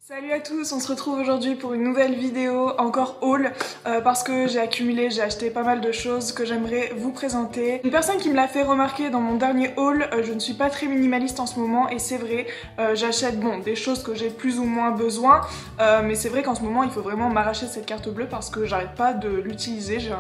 Salut à tous, on se retrouve aujourd'hui pour une nouvelle vidéo, encore haul, parce que j'ai acheté pas mal de choses que j'aimerais vous présenter. Une personne qui me l'a fait remarquer dans mon dernier haul, je ne suis pas très minimaliste en ce moment et c'est vrai, j'achète des choses que j'ai plus ou moins besoin, mais c'est vrai qu'en ce moment il faut vraiment m'arracher cette carte bleue parce que j'arrête pas de l'utiliser, j'ai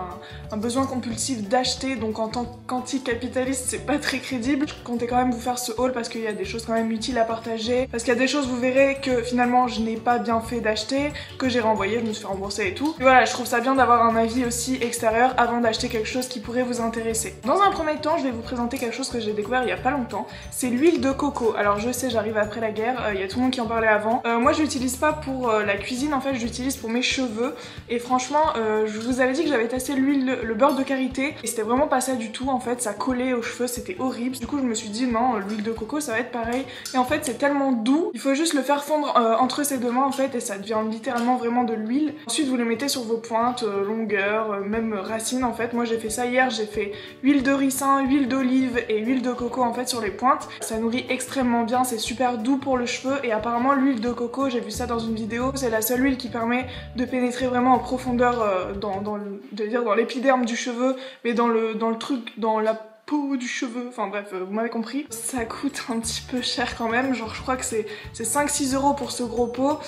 un besoin compulsif d'acheter, donc en tant qu'anticapitaliste c'est pas très crédible. Je comptais quand même vous faire ce haul parce qu'il y a des choses quand même utiles à partager, parce qu'il y a des choses vous verrez que finalement je n'ai pas bien fait d'acheter, que j'ai renvoyé, je me suis fait rembourser et tout. Et voilà, je trouve ça bien d'avoir un avis aussi extérieur avant d'acheter quelque chose qui pourrait vous intéresser. Dans un premier temps, je vais vous présenter quelque chose que j'ai découvert il y a pas longtemps, c'est l'huile de coco. Alors je sais, j'arrive après la guerre, il y a tout le monde qui en parlait avant. Moi je l'utilise pas pour la cuisine, en fait je l'utilise pour mes cheveux. Et franchement, je vous avais dit que j'avais testé le beurre de karité et c'était vraiment pas ça du tout, en fait ça collait aux cheveux, c'était horrible. Du coup je me suis dit non, l'huile de coco ça va être pareil. Et en fait c'est tellement doux, il faut juste le faire fondre entre ses deux mains en fait et ça devient littéralement vraiment de l'huile. Ensuite vous le mettez sur vos pointes, longueur, même racines en fait. Moi j'ai fait ça hier, j'ai fait huile de ricin, huile d'olive et huile de coco en fait sur les pointes. Ça nourrit extrêmement bien, c'est super doux pour le cheveu et apparemment l'huile de coco, j'ai vu ça dans une vidéo, c'est la seule huile qui permet de pénétrer vraiment en profondeur dans l'épiderme du cheveu, mais dans le truc, dans la peau du cheveu, enfin bref, vous m'avez compris. Ça coûte un petit peu cher quand même, genre je crois que c'est 5-6 € pour ce gros pot,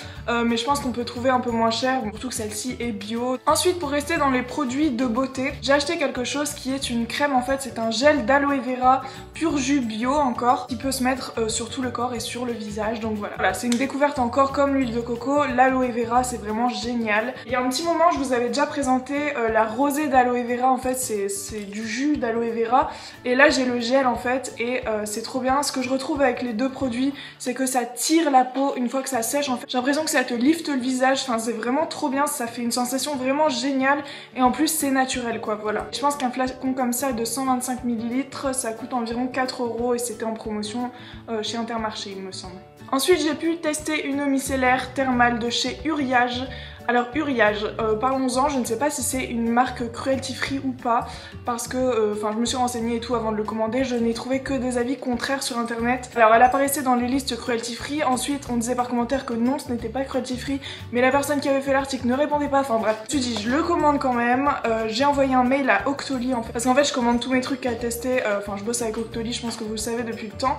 mais je pense qu'on peut trouver un peu moins cher, surtout que celle-ci est bio. Ensuite, pour rester dans les produits de beauté, j'ai acheté quelque chose qui est une crème, en fait c'est un gel d'aloe vera pur jus bio encore, qui peut se mettre sur tout le corps et sur le visage, donc voilà, c'est une découverte encore comme l'huile de coco, l'aloe vera c'est vraiment génial. Il y a un petit moment je vous avais déjà présenté la rosée d'aloe vera, en fait c'est du jus d'aloe vera. Et là j'ai le gel en fait et c'est trop bien. Ce que je retrouve avec les deux produits, c'est que ça tire la peau une fois que ça sèche en fait. J'ai l'impression que ça te lifte le visage, enfin c'est vraiment trop bien, ça fait une sensation vraiment géniale et en plus c'est naturel quoi, voilà. Je pense qu'un flacon comme ça de 125 ml ça coûte environ 4 € et c'était en promotion chez Intermarché il me semble. Ensuite j'ai pu tester une micellaire thermale de chez Uriage. Alors Uriage, parlons-en, je ne sais pas si c'est une marque cruelty free ou pas, parce que je me suis renseignée et tout avant de le commander, je n'ai trouvé que des avis contraires sur internet. Alors elle apparaissait dans les listes cruelty free, ensuite on disait par commentaire que non ce n'était pas cruelty free, mais la personne qui avait fait l'article ne répondait pas, enfin bref. Je me suis dit je le commande quand même, j'ai envoyé un mail à Octoly en fait, parce qu'en fait je commande tous mes trucs à tester, je bosse avec Octoly, je pense que vous le savez depuis le temps.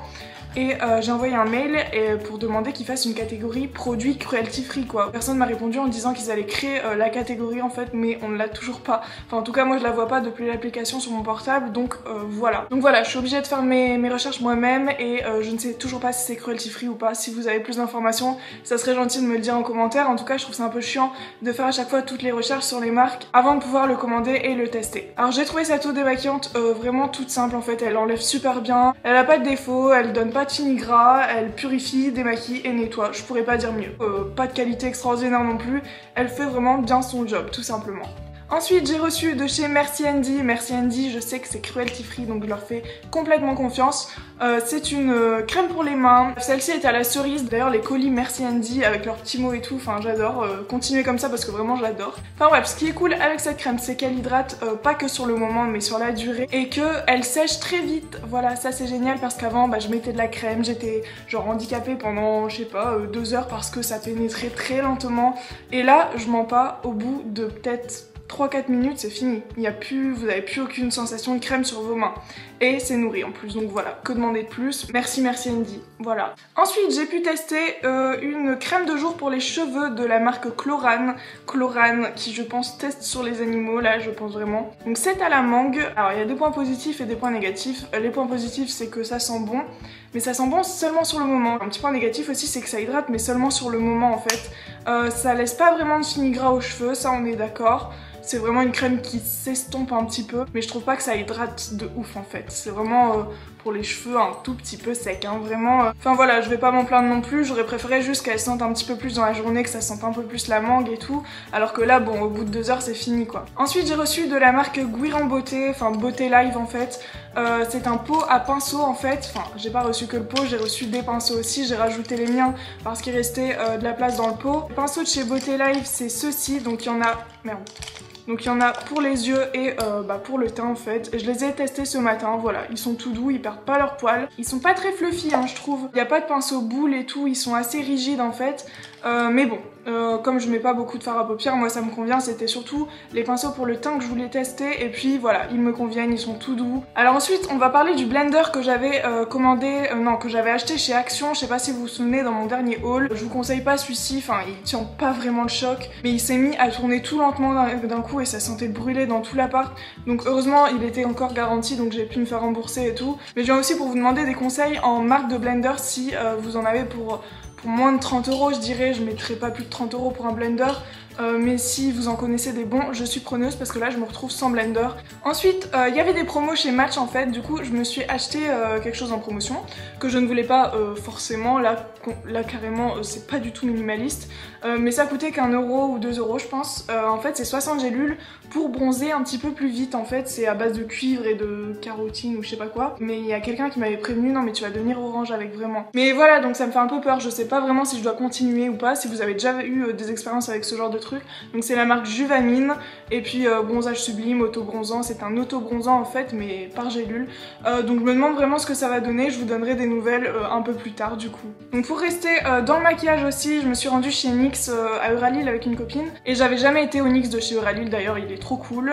Et j'ai envoyé un mail pour demander qu'ils fassent une catégorie produits cruelty free quoi. Personne m'a répondu en disant qu'ils allaient créer la catégorie en fait, mais on ne l'a toujours pas. Enfin en tout cas moi je la vois pas depuis l'application sur mon portable, donc voilà. Donc voilà, je suis obligée de faire mes recherches moi-même et je ne sais toujours pas si c'est cruelty free ou pas. Si vous avez plus d'informations, ça serait gentil de me le dire en commentaire. En tout cas je trouve ça un peu chiant de faire à chaque fois toutes les recherches sur les marques avant de pouvoir le commander et le tester. Alors j'ai trouvé cette eau démaquillante vraiment toute simple en fait, elle enlève super bien, elle a pas de défaut, elle donne pas de fini gras, elle purifie, démaquille et nettoie, je pourrais pas dire mieux. Pas de qualité extraordinaire non plus, elle fait vraiment bien son job tout simplement. Ensuite j'ai reçu de chez Merci Andy. Merci Andy, je sais que c'est cruelty free donc je leur fais complètement confiance. C'est une crème pour les mains, celle-ci est à la cerise, d'ailleurs les colis Merci Andy avec leurs petits mots et tout, enfin j'adore, continuez comme ça parce que vraiment je l'adore. Enfin bref, ce qui est cool avec cette crème c'est qu'elle hydrate pas que sur le moment mais sur la durée et qu'elle sèche très vite, voilà ça c'est génial parce qu'avant je mettais de la crème, j'étais genre handicapée pendant je sais pas 2 heures parce que ça pénétrait très lentement et là je mens pas, au bout de peut-être 3-4 minutes c'est fini, vous n'avez plus aucune sensation de crème sur vos mains et c'est nourri en plus, donc voilà, que demander de plus. Merci Andy, voilà. Ensuite j'ai pu tester une crème de jour pour les cheveux de la marque Chlorane qui je pense teste sur les animaux, là je pense vraiment. Donc c'est à la mangue, alors il y a des points positifs et des points négatifs. Les points positifs c'est que ça sent bon, mais ça sent bon seulement sur le moment. Un petit point négatif aussi c'est que ça hydrate mais seulement sur le moment en fait. Ça laisse pas vraiment de fini gras aux cheveux, ça on est d'accord. C'est vraiment une crème qui s'estompe un petit peu, mais je trouve pas que ça hydrate de ouf en fait. C'est vraiment pour les cheveux un tout petit peu sec, hein, vraiment. Enfin voilà, je vais pas m'en plaindre non plus, j'aurais préféré juste qu'elle sente un petit peu plus dans la journée, que ça sente un peu plus la mangue et tout, alors que là, bon, au bout de 2 heures, c'est fini quoi. Ensuite, j'ai reçu de la marque Guiran Beauté, enfin Beauté Live en fait. C'est un pot à pinceau en fait, enfin j'ai pas reçu que le pot, j'ai reçu des pinceaux aussi, j'ai rajouté les miens parce qu'il restait de la place dans le pot. Les pinceaux de chez Beauté Live c'est ceux-ci, donc il y en a... Merde. Donc il y en a pour les yeux et pour le teint en fait. Je les ai testés ce matin, voilà, ils sont tout doux, ils perdent pas leur poil. Ils sont pas très fluffy hein, je trouve. Il n'y a pas de pinceau boule et tout, ils sont assez rigides en fait. Mais bon, comme je mets pas beaucoup de fard à paupières, moi ça me convient, c'était surtout les pinceaux pour le teint que je voulais tester et puis voilà, ils me conviennent, ils sont tout doux. Alors ensuite, on va parler du blender que j'avais que j'avais acheté chez Action, je sais pas si vous vous souvenez dans mon dernier haul. Je vous conseille pas celui-ci, enfin il tient pas vraiment le choc, mais il s'est mis à tourner tout lentement d'un coup et ça sentait brûler dans tout l'appart. Donc heureusement, il était encore garanti donc j'ai pu me faire rembourser et tout. Mais je viens aussi pour vous demander des conseils en marque de blender si vous en avez pour moins de 30 €, je dirais. Je mettrais pas plus de 30 € pour un blender. Mais si vous en connaissez des bons, je suis preneuse parce que là je me retrouve sans blender. Ensuite, il y avait des promos chez Match en fait, du coup je me suis acheté quelque chose en promotion que je ne voulais pas forcément, là carrément c'est pas du tout minimaliste, mais ça coûtait qu'1 € ou 2 € je pense. En fait c'est 60 gélules pour bronzer un petit peu plus vite en fait, c'est à base de cuivre et de carotine ou je sais pas quoi, mais il y a quelqu'un qui m'avait prévenu, non mais tu vas devenir orange avec vraiment. Mais voilà, donc ça me fait un peu peur, je sais pas vraiment si je dois continuer ou pas, si vous avez déjà eu des expériences avec ce genre de truc. Donc c'est la marque Juvamine et puis bronzage sublime, auto-bronzant, c'est un auto-bronzant en fait mais par gélule. Donc je me demande vraiment ce que ça va donner, je vous donnerai des nouvelles un peu plus tard du coup. Donc pour rester dans le maquillage aussi, je me suis rendue chez NYX à Euralil avec une copine et j'avais jamais été au NYX de chez Euralil, d'ailleurs il est trop cool,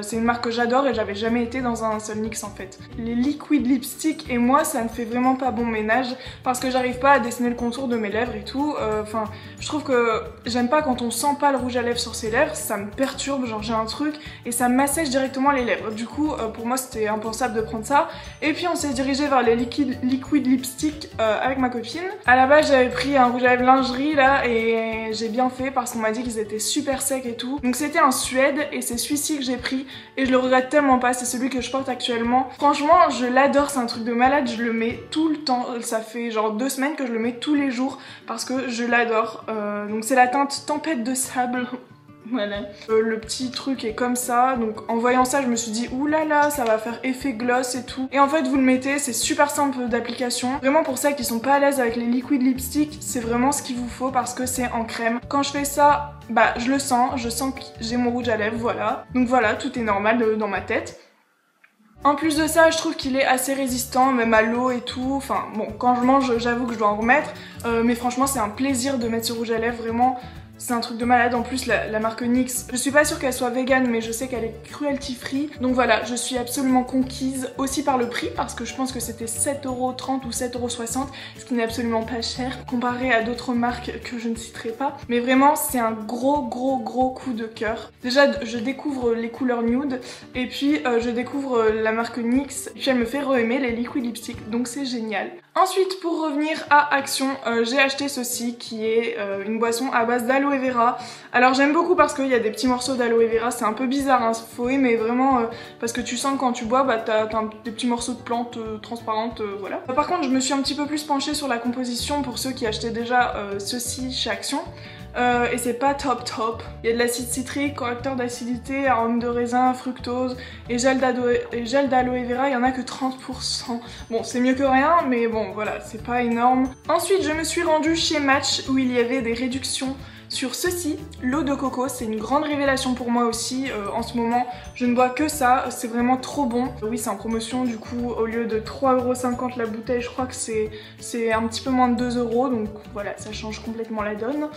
c'est une marque que j'adore et j'avais jamais été dans un seul NYX en fait. Les liquid lipstick et moi ça ne fait vraiment pas bon ménage parce que j'arrive pas à dessiner le contour de mes lèvres et tout, enfin je trouve que j'aime pas quand on sent pas le rouge à lèvres sur ses lèvres, ça me perturbe, genre j'ai un truc et ça m'assèche directement les lèvres. Du coup pour moi c'était impensable de prendre ça et puis on s'est dirigé vers les liquid lipstick avec ma copine. À la base j'avais pris un rouge à lèvres lingerie là et j'ai bien fait parce qu'on m'a dit qu'ils étaient super secs et tout. Donc c'était un Suède et c'est celui-ci que j'ai pris et je le regrette tellement pas, c'est celui que je porte actuellement. Franchement je l'adore, c'est un truc de malade, je le mets tout le temps, ça fait genre 2 semaines que je le mets tous les jours parce que je l'adore. Donc c'est la teinte Tempête de sable. Voilà. Le petit truc est comme ça, donc en voyant ça je me suis dit oulala ça va faire effet gloss et tout. Et en fait vous le mettez, c'est super simple d'application. Vraiment pour celles qui sont pas à l'aise avec les liquid lipstick, c'est vraiment ce qu'il vous faut parce que c'est en crème. Quand je fais ça, bah je sens que j'ai mon rouge à lèvres, voilà. Donc voilà, tout est normal dans ma tête. En plus de ça, je trouve qu'il est assez résistant, même à l'eau et tout. Enfin bon, quand je mange, j'avoue que je dois en remettre. Mais franchement, c'est un plaisir de mettre ce rouge à lèvres, vraiment. C'est un truc de malade. En plus la marque NYX, je suis pas sûre qu'elle soit vegan mais je sais qu'elle est cruelty free. Donc voilà, je suis absolument conquise aussi par le prix parce que je pense que c'était 7,30 € ou 7,60 €, ce qui n'est absolument pas cher comparé à d'autres marques que je ne citerai pas. Mais vraiment c'est un gros coup de cœur. Déjà je découvre les couleurs nude et puis je découvre la marque NYX et puis elle me fait re-aimer les liquid lipstick, donc c'est génial. Ensuite pour revenir à Action, j'ai acheté ceci qui est une boisson à base d'aloe vera. Alors j'aime beaucoup parce qu'il y a des petits morceaux d'aloe vera, c'est un peu bizarre, hein, faut aimer vraiment parce que tu sens que quand tu bois, bah t'as des petits morceaux de plantes transparentes, voilà. Par contre je me suis un petit peu plus penchée sur la composition pour ceux qui achetaient déjà ceci chez Action. Et c'est pas top. Il y a de l'acide citrique, correcteur d'acidité, arôme de raisin, fructose et gel d'aloe vera, il y en a que 30%. Bon, c'est mieux que rien, mais bon, voilà, c'est pas énorme. Ensuite, je me suis rendue chez Match où il y avait des réductions sur ceci, l'eau de coco. C'est une grande révélation pour moi aussi. En ce moment, je ne bois que ça, c'est vraiment trop bon. Oui, c'est en promotion, du coup, au lieu de 3,50 € la bouteille, je crois que c'est un petit peu moins de 2 €, donc voilà, ça change complètement la donne.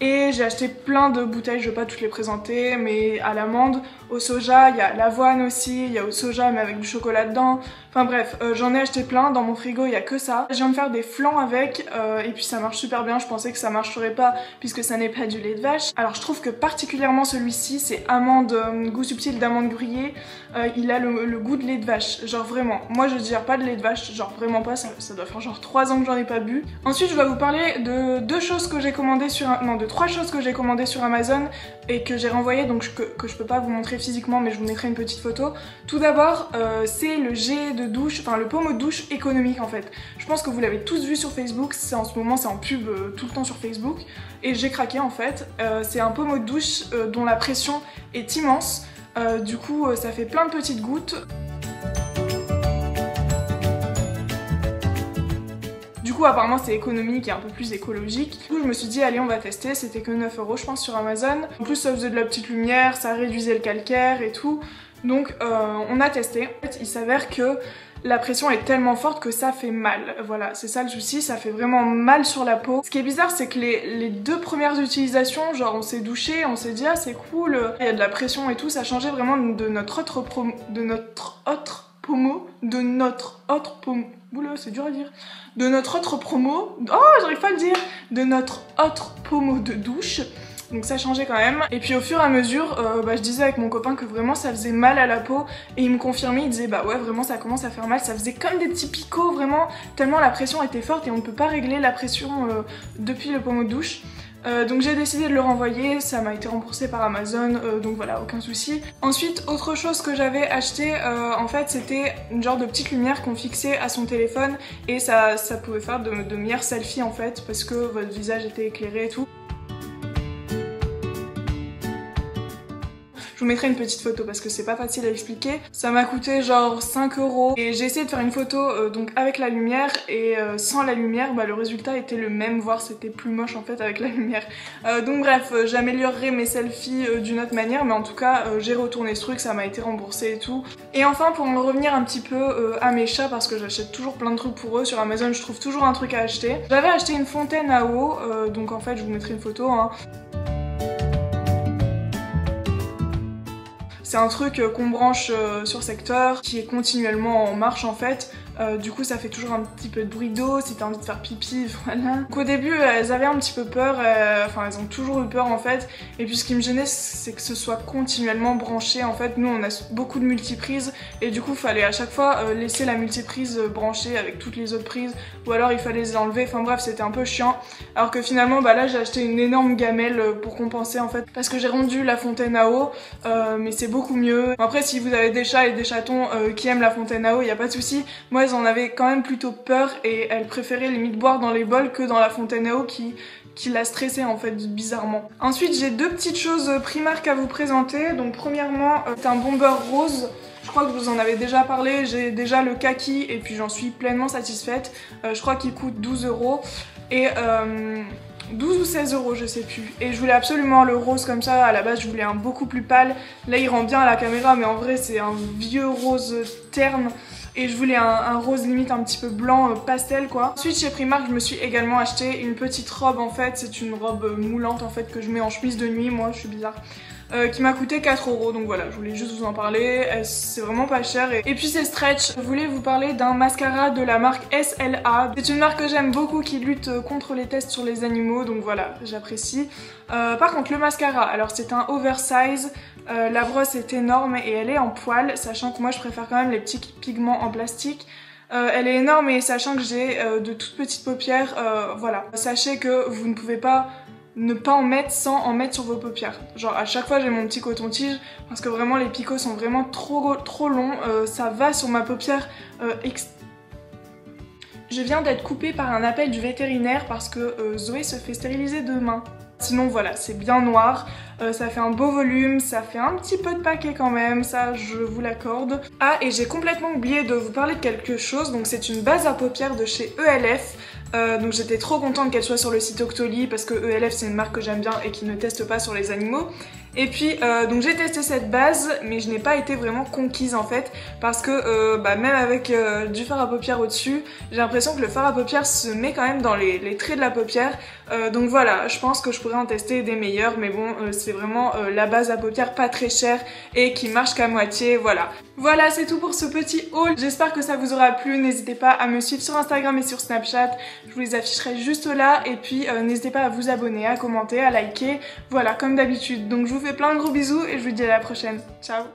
Et j'ai acheté plein de bouteilles, je vais pas toutes les présenter, mais à l'amande, au soja, il y a l'avoine aussi, il y a au soja mais avec du chocolat dedans. Enfin bref, j'en ai acheté plein, dans mon frigo il y a que ça. Je viens de faire des flans avec et puis ça marche super bien, je pensais que ça marcherait pas puisque ça n'est pas du lait de vache. Alors je trouve que particulièrement celui-ci, c'est amande, goût subtil d'amande grillée, il a le goût de lait de vache, genre vraiment. Moi je digère pas de lait de vache, genre vraiment pas, ça doit faire genre 3 ans que j'en ai pas bu. Ensuite je vais vous parler de 3 choses que j'ai commandées sur Amazon et que j'ai renvoyées, donc que je peux pas vous montrer physiquement mais je vous mettrai une petite photo. Tout d'abord c'est le jet de douche, enfin le pommeau de douche économique en fait. Je pense que vous l'avez tous vu sur Facebook, en ce moment c'est en pub tout le temps sur Facebook et j'ai craqué en fait. C'est un pommeau de douche dont la pression est immense, du coup ça fait plein de petites gouttes. Du coup apparemment c'est économique et un peu plus écologique. Du coup je me suis dit allez on va tester, c'était que 9 € je pense sur Amazon. En plus ça faisait de la petite lumière, ça réduisait le calcaire et tout. Donc on a testé. En fait il s'avère que la pression est tellement forte que ça fait mal. Voilà, c'est ça le souci, ça fait vraiment mal sur la peau. Ce qui est bizarre, c'est que les 2 premières utilisations, genre on s'est douché, on s'est dit ah c'est cool, il y a de la pression et tout, ça changeait vraiment de notre autre promo, oh j'arrive pas à le dire, de notre autre pommeau de douche. Donc ça changeait quand même. Et puis au fur et à mesure, je disais avec mon copain que vraiment ça faisait mal à la peau. Et il me confirmait, il disait bah ouais vraiment ça commence à faire mal. Ça faisait comme des petits picots vraiment, tellement la pression était forte et on ne peut pas régler la pression depuis le pommeau de douche. Donc j'ai décidé de le renvoyer, ça m'a été remboursé par Amazon, donc voilà, aucun souci. Ensuite, autre chose que j'avais acheté, en fait c'était une genre de petite lumière qu'on fixait à son téléphone et ça pouvait faire de meilleurs selfies en fait, parce que votre visage était éclairé et tout. Je vous mettrai une petite photo parce que c'est pas facile à expliquer. Ça m'a coûté genre 5 € et j'ai essayé de faire une photo donc avec la lumière et sans la lumière, le résultat était le même, voire c'était plus moche en fait avec la lumière. Donc bref, j'améliorerai mes selfies d'une autre manière, mais en tout cas j'ai retourné ce truc, ça m'a été remboursé et tout. Et enfin pour en revenir un petit peu à mes chats, parce que j'achète toujours plein de trucs pour eux, sur Amazon je trouve toujours un truc à acheter. J'avais acheté une fontaine à eau, donc en fait je vous mettrai une photo hein. C'est un truc qu'on branche sur secteur, qui est continuellement en marche en fait. Du coup ça fait toujours un petit peu de bruit d'eau si t'as envie de faire pipi, voilà. Donc au début elles avaient un petit peu peur, enfin elles ont toujours eu peur en fait. Et puis ce qui me gênait c'est que ce soit continuellement branché en fait. Nous on a beaucoup de multiprises et du coup il fallait à chaque fois laisser la multiprise branchée avec toutes les autres prises. Ou alors il fallait les enlever, enfin bref c'était un peu chiant. Alors que finalement là j'ai acheté une énorme gamelle pour compenser en fait. Parce que j'ai rendu la fontaine à eau, mais c'est beaucoup mieux. Après si vous avez des chats et des chatons qui aiment la fontaine à eau, y a pas de souci. Moi elles en avaient quand même plutôt peur et elles préféraient limite boire dans les bols que dans la fontaine à eau qui la stressait en fait bizarrement. Ensuite j'ai 2 petites choses Primark à vous présenter. Donc premièrement c'est un bomber rose. Je crois que je vous en avais déjà parlé, j'ai déjà le kaki et puis j'en suis pleinement satisfaite. Je crois qu'il coûte 12 € et 12 ou 16 € je sais plus. Et je voulais absolument le rose comme ça, à la base je voulais un beaucoup plus pâle. Là il rend bien à la caméra mais en vrai c'est un vieux rose terne. Et je voulais un rose limite un petit peu blanc pastel quoi. Ensuite chez Primark je me suis également acheté une petite robe en fait. C'est une robe moulante en fait que je mets en chemise de nuit, moi je suis bizarre. Qui m'a coûté 4 € donc voilà, je voulais juste vous en parler, c'est vraiment pas cher. Et puis c'est stretch, je voulais vous parler d'un mascara de la marque SLA. C'est une marque que j'aime beaucoup qui lutte contre les tests sur les animaux, donc voilà, j'apprécie. Par contre le mascara, alors c'est un oversize, la brosse est énorme et elle est en poil, sachant que moi je préfère quand même les petits pigments en plastique. Elle est énorme et sachant que j'ai de toutes petites paupières, voilà. Sachez que vous ne pouvez pas ne pas en mettre sans en mettre sur vos paupières. Genre à chaque fois j'ai mon petit coton-tige parce que vraiment les picots sont vraiment trop longs, ça va sur ma paupière Je viens d'être coupée par un appel du vétérinaire parce que Zoé se fait stériliser demain. Sinon voilà, c'est bien noir, ça fait un beau volume, ça fait un petit peu de paquet quand même, ça je vous l'accorde. Ah et j'ai complètement oublié de vous parler de quelque chose, donc c'est une base à paupières de chez ELF. Donc j'étais trop contente qu'elle soit sur le site Octoly parce que ELF c'est une marque que j'aime bien et qui ne teste pas sur les animaux. Et puis donc j'ai testé cette base mais je n'ai pas été vraiment conquise en fait parce que même avec du fard à paupières au-dessus, j'ai l'impression que le fard à paupières se met quand même dans les traits de la paupière. Donc voilà, je pense que je pourrais en tester des meilleurs mais bon c'est vraiment la base à paupières pas très chère et qui marche qu'à moitié, voilà. Voilà c'est tout pour ce petit haul, j'espère que ça vous aura plu, n'hésitez pas à me suivre sur Instagram et sur Snapchat, je vous les afficherai juste là et puis n'hésitez pas à vous abonner, à commenter, à liker, voilà comme d'habitude. Donc je vous fais plein de gros bisous et je vous dis à la prochaine, ciao.